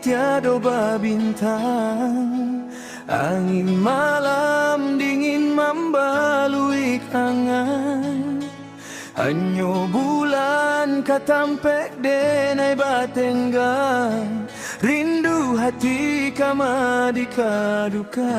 tiada bintang. Angin malam dingin membalui angan. Hanya bulan katampek denai batenggang. Rindu hati kama di kadukan.